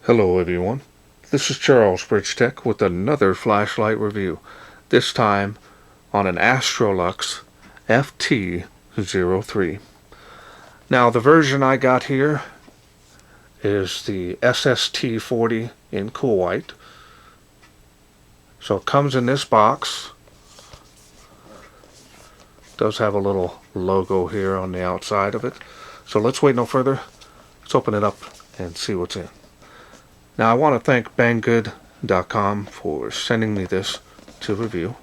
Hello everyone, this is Charles BridgTec with another flashlight review, this time on an AstroLux FT03. Now the version I got here is the SST-40 in cool white. So it comes in this box. It does have a little logo here on the outside of it. So let's wait no further. Let's open it up and see what's in. Now I want to thank Banggood.com for sending me this to review.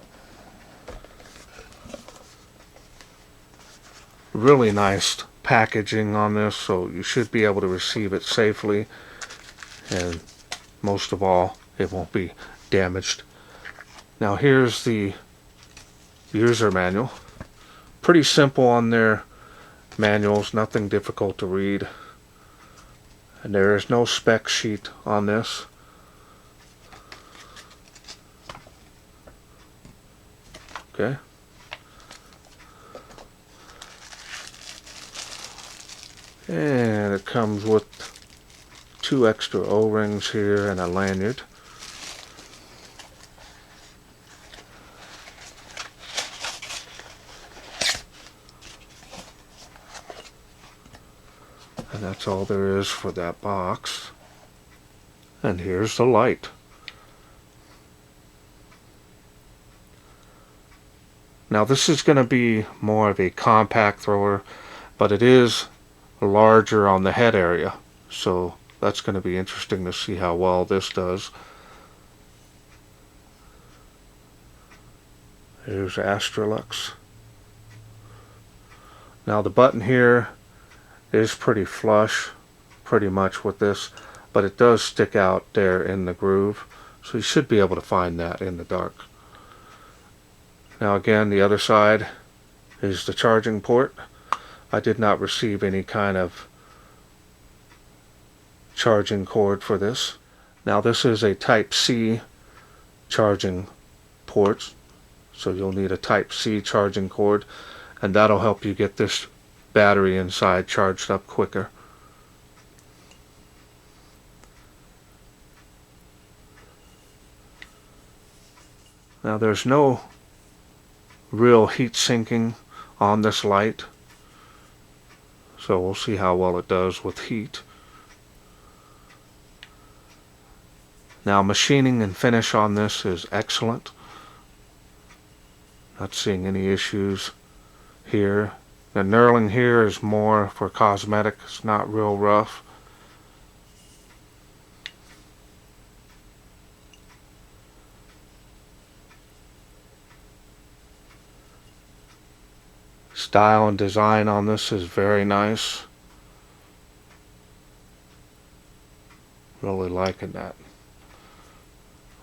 Really nice packaging on this, so you should be able to receive it safely, and most of all, it won't be damaged. Now here's the user manual. Pretty simple on their manuals, nothing difficult to read. And there is no spec sheet on this. Okay. And it comes with 2 extra O-rings here and a lanyard. And that's all there is for that box. And here's the light. Now this is going to be more of a compact thrower, but it is larger on the head area. So that's going to be interesting to see how well this does. Here's AstroLux. Now the button here is pretty flush, pretty much with this, but it does stick out there in the groove, so you should be able to find that in the dark. Now again, the other side is the charging port. I did not receive any kind of charging cord for this. Now this is a Type-C charging port, so you'll need a Type-C charging cord, and that'll help you get this battery inside charged up quicker. Now there's no real heat sinking on this light, so we'll see how well it does with heat. Now machining and finish on this is excellent. Not seeing any issues here. The knurling here is more for cosmetic, it's not real rough. Style and design on this is very nice. Really liking that.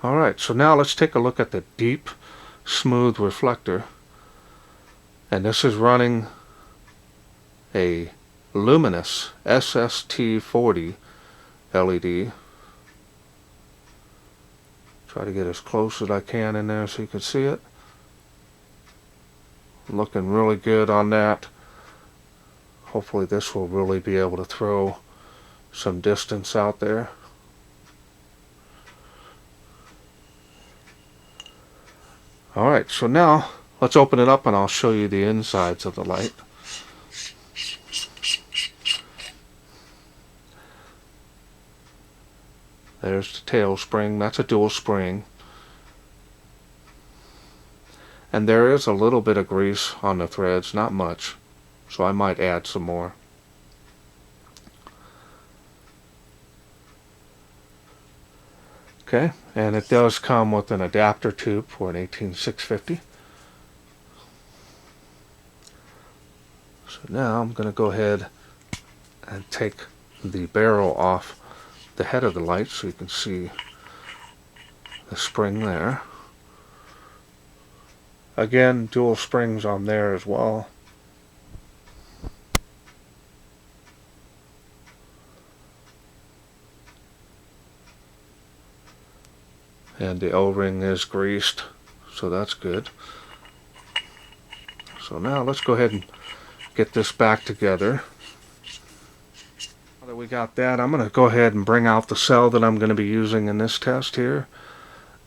Alright, so now let's take a look at the deep, smooth reflector. And this is running a luminous SST-40 LED. Try to get as close as I can in there so you can see it. Looking really good on that. Hopefully this will really be able to throw some distance out there. Alright, so now let's open it up and I'll show you the insides of the light. There's the tail spring. That's a dual spring. And there is a little bit of grease on the threads, not much, so I might add some more. Okay, and it does come with an adapter tube for an 18650. So now I'm going to go ahead and take the barrel off the head of the light so you can see the spring there. Again, dual springs on there as well. And the O-ring is greased, so that's good. So now let's go ahead and get this back together. we got that. I'm going to go ahead and bring out the cell that I'm going to be using in this test here.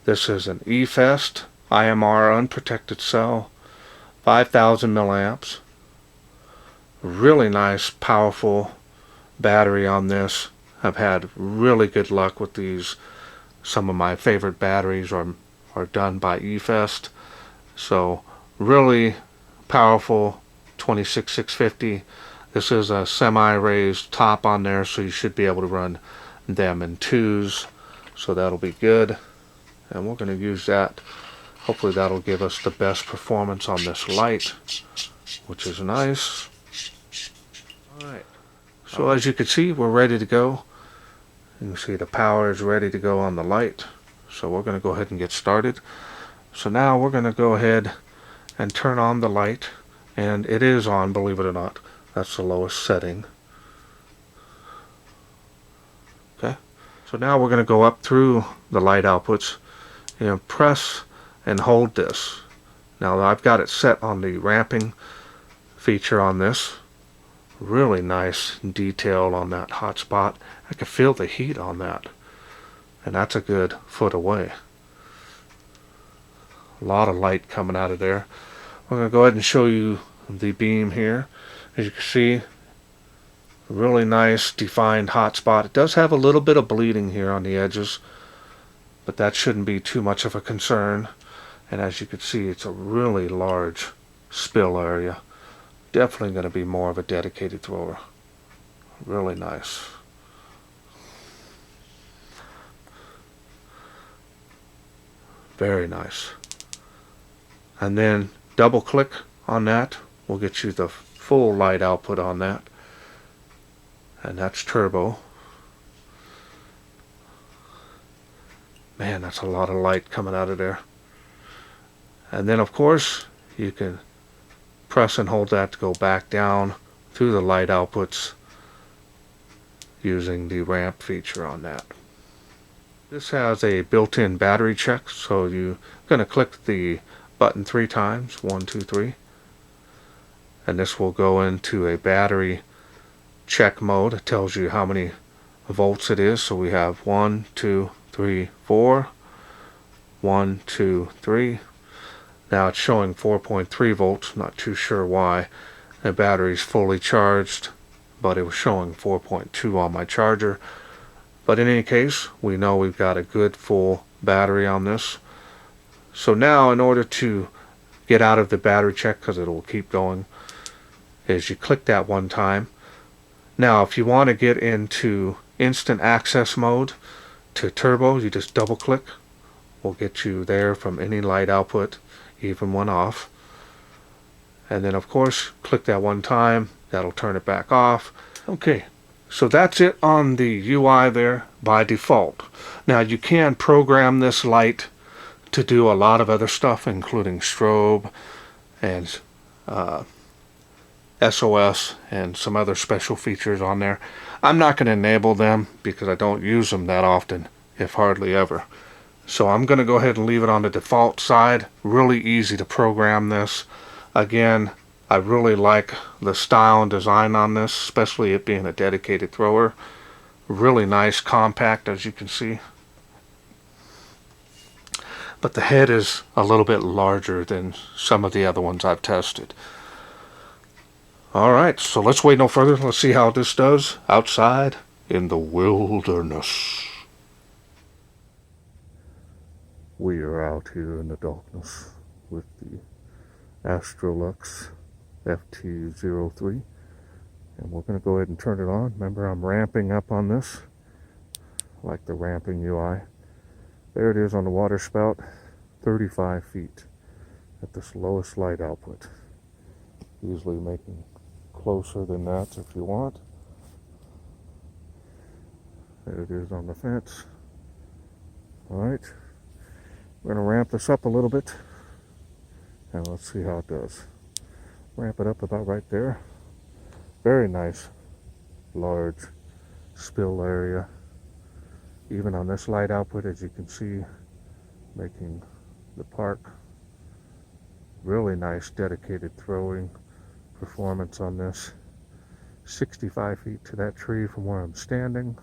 This is an EFEST IMR unprotected cell, 5,000 milliamps. Really nice, powerful battery on this. I've had really good luck with these. Some of my favorite batteries are done by EFEST. So really powerful 26650. This is a semi-raised top on there, so you should be able to run them in 2s. So that'll be good. And we're going to use that. Hopefully that'll give us the best performance on this light, which is nice. Alright. So as you can see, we're ready to go. You can see the power is ready to go on the light. So we're going to go ahead and get started. So now we're going to go ahead and turn on the light. And it is on, believe it or not. That's the lowest setting. Okay. So now we're going to go up through the light outputs and press and hold this. Now I've got it set on the ramping feature on this. Really nice detail on that hot spot. I can feel the heat on that. And that's a good foot away. A lot of light coming out of there. I'm going to go ahead and show you the beam here. As you can see, really nice defined hot spot. It does have a little bit of bleeding here on the edges, but that shouldn't be too much of a concern. And as you can see, it's a really large spill area. Definitely going to be more of a dedicated thrower. Really nice. Very nice. And then double click on that will get you the full light output on that. And that's turbo. Man, that's a lot of light coming out of there. And then of course you can press and hold that to go back down through the light outputs using the ramp feature on that. This has a built-in battery check, so you're going to click the button 3 times, 1, 2, 3, and this will go into a battery check mode. It tells you how many volts it is. So we have 1, 2, 3, 4, 1, 2, 3. Now it's showing 4.3 volts. Not too sure why. The battery's fully charged, but it was showing 4.2 on my charger. But in any case, we know we've got a good full battery on this. So now in order to get out of the battery check, because it will keep going, is you click that one time. Now if you want to get into instant access mode to turbo, you just double click. Will get you there from any light output, even one off. And then of course click that one time. That'll turn it back off. Okay, so that's it on the UI there by default. Now you can program this light to do a lot of other stuff, including strobe and SOS and some other special features on there. I'm not going to enable them because I don't use them that often, if hardly ever. So I'm going to go ahead and leave it on the default side. Really easy to program this. Again, I really like the style and design on this, especially it being a dedicated thrower. Really nice, compact, as you can see. But the head is a little bit larger than some of the other ones I've tested. Alright, so let's wait no further. Let's see how this does outside in the wilderness. We are out here in the darkness with the AstroLux FT03. And we're going to go ahead and turn it on. Remember, I'm ramping up on this. I like the ramping UI. There it is on the water spout, 35 feet at this lowest light output. Usually making closer than that if you want. There it is on the fence. Alright, we're going to ramp this up a little bit and let's see how it does. Ramp it up about right there. Very nice, large spill area. Even on this light output, as you can see, making the park. Really nice dedicated throwing performance on this. 65 feet to that tree from where I'm standing.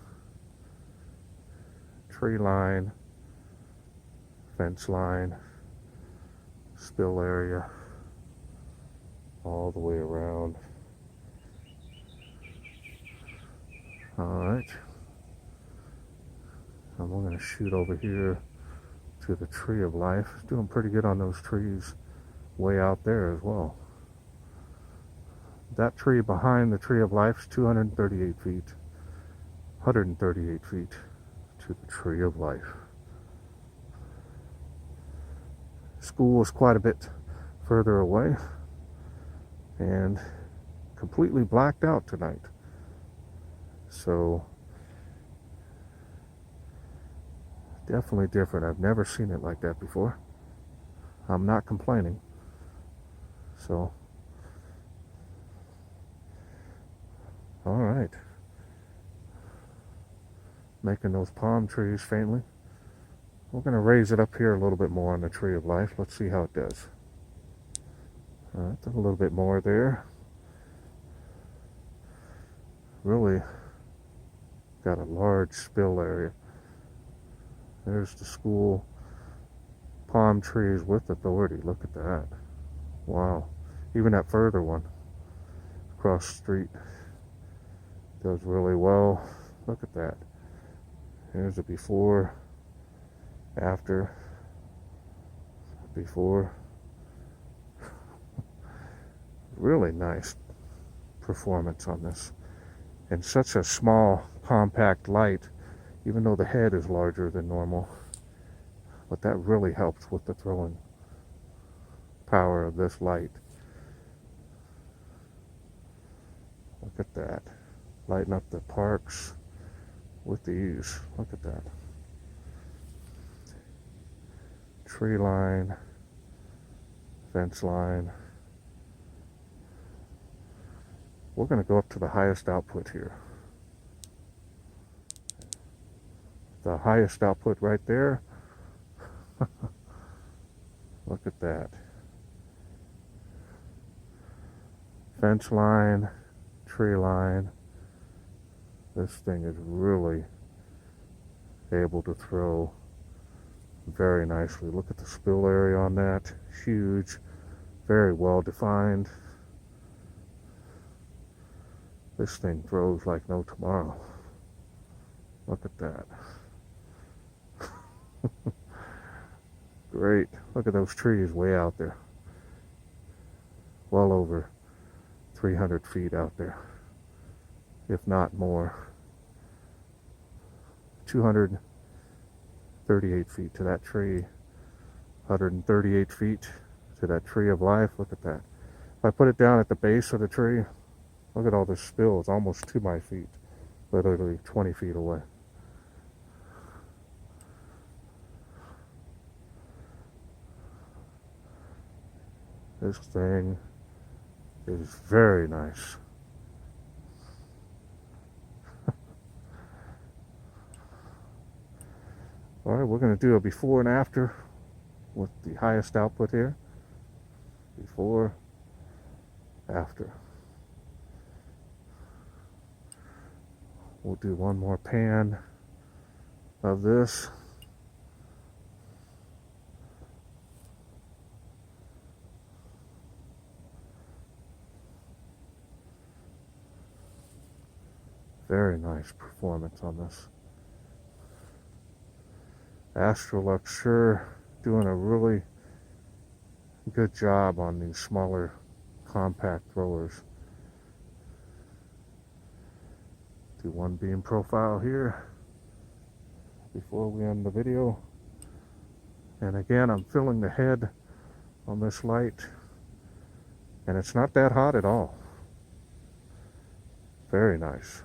Tree line, fence line, spill area, all the way around. Alright. And we're going to shoot over here to the Tree of Life. Doing pretty good on those trees way out there as well. That tree behind the Tree of Life is 238 feet. 138 feet to the Tree of Life. School is quite a bit further away and completely blacked out tonight. So definitely different. I've never seen it like that before. I'm not complaining. So, all right. Making those palm trees faintly. We're going to raise it up here a little bit more on the Tree of Life. Let's see how it does. All right, a little bit more there. Really got a large spill area. There's the school palm trees with authority. Look at that. Wow. Even that further one across the street does really well. Look at that. Here's a before, after, before. Really nice performance on this. And such a small, compact light, even though the head is larger than normal. But that really helps with the throwing power of this light. Look at that. Lighting up the parks with ease. Look at that. Tree line, fence line. We're going to go up to the highest output here. The highest output right there. Look at that. Fence line, tree line. This thing is really able to throw very nicely. Look at the spill area on that. Huge, very well defined. This thing throws like no tomorrow. Look at that. Great. Look at those trees way out there. Well over 300 feet out there, if not more. 238 feet to that tree. 138 feet to that Tree of Life. Look at that. If I put it down at the base of the tree, look at all this spill. It's almost to my feet. Literally 20 feet away. This thing is very nice. Alright, we're going to do a before and after with the highest output here. Before, after. We'll do one more pan of this. Very nice performance on this. AstroLux sure doing a really good job on these smaller compact throwers. Do one beam profile here before we end the video. And again, I'm filling the head on this light, and it's not that hot at all. Very nice.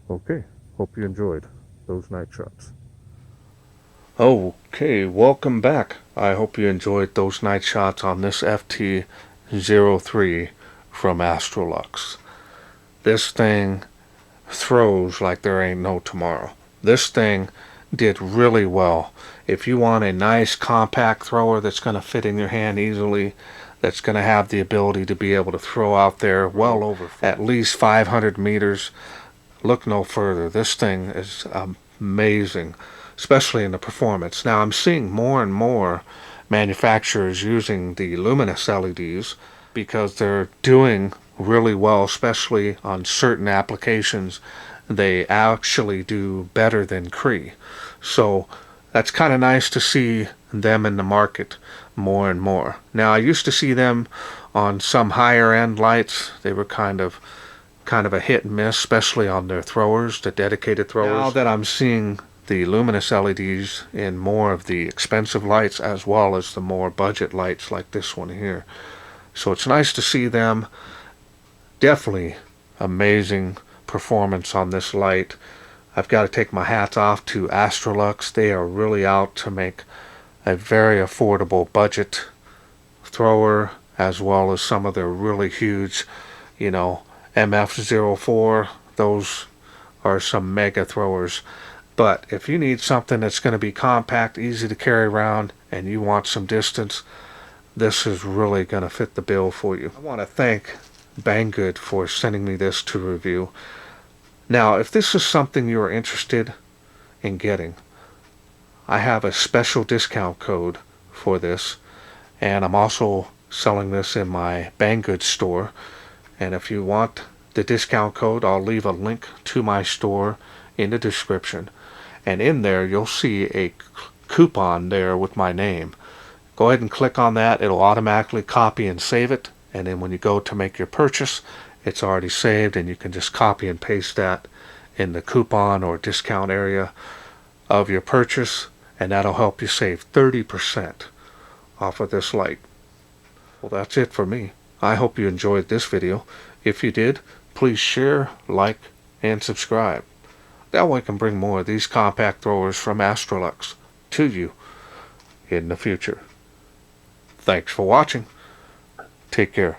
Okay, hope you enjoyed those night shots. Okay, welcome back. I hope you enjoyed those night shots on this FT03 from AstroLux. This thing throws like there ain't no tomorrow. This thing did really well. If you want a nice compact thrower that's going to fit in your hand easily, that's going to have the ability to be able to throw out there well over at least 500 meters. Look no further. This thing is amazing, especially in the performance. Now I'm seeing more and more manufacturers using the luminous LEDs because they're doing really well, especially on certain applications. They actually do better than Cree. So that's kind of nice to see them in the market more and more. Now I used to see them on some higher end lights. They were kind of a hit and miss, especially on their throwers, the dedicated throwers. Now that I'm seeing the luminous LEDs in more of the expensive lights as well as the more budget lights like this one here. So it's nice to see them. Definitely amazing performance on this light. I've got to take my hats off to AstroLux. They are really out to make a very affordable budget thrower, as well as some of their really huge, MF04. Those are some mega throwers. But if you need something that's going to be compact, easy to carry around, and you want some distance, this is really going to fit the bill for you. I want to thank Banggood for sending me this to review. Now, if this is something you're interested in getting, I have a special discount code for this, and I'm also selling this in my Banggood store. And if you want the discount code, I'll leave a link to my store in the description. And in there, you'll see a coupon there with my name. Go ahead and click on that. It'll automatically copy and save it. And then when you go to make your purchase, it's already saved, and you can just copy and paste that in the coupon or discount area of your purchase, and that'll help you save 30% off of this light. Well, that's it for me. I hope you enjoyed this video. If you did, please share, like, and subscribe. That way I can bring more of these compact throwers from AstroLux to you in the future. Thanks for watching. Take care.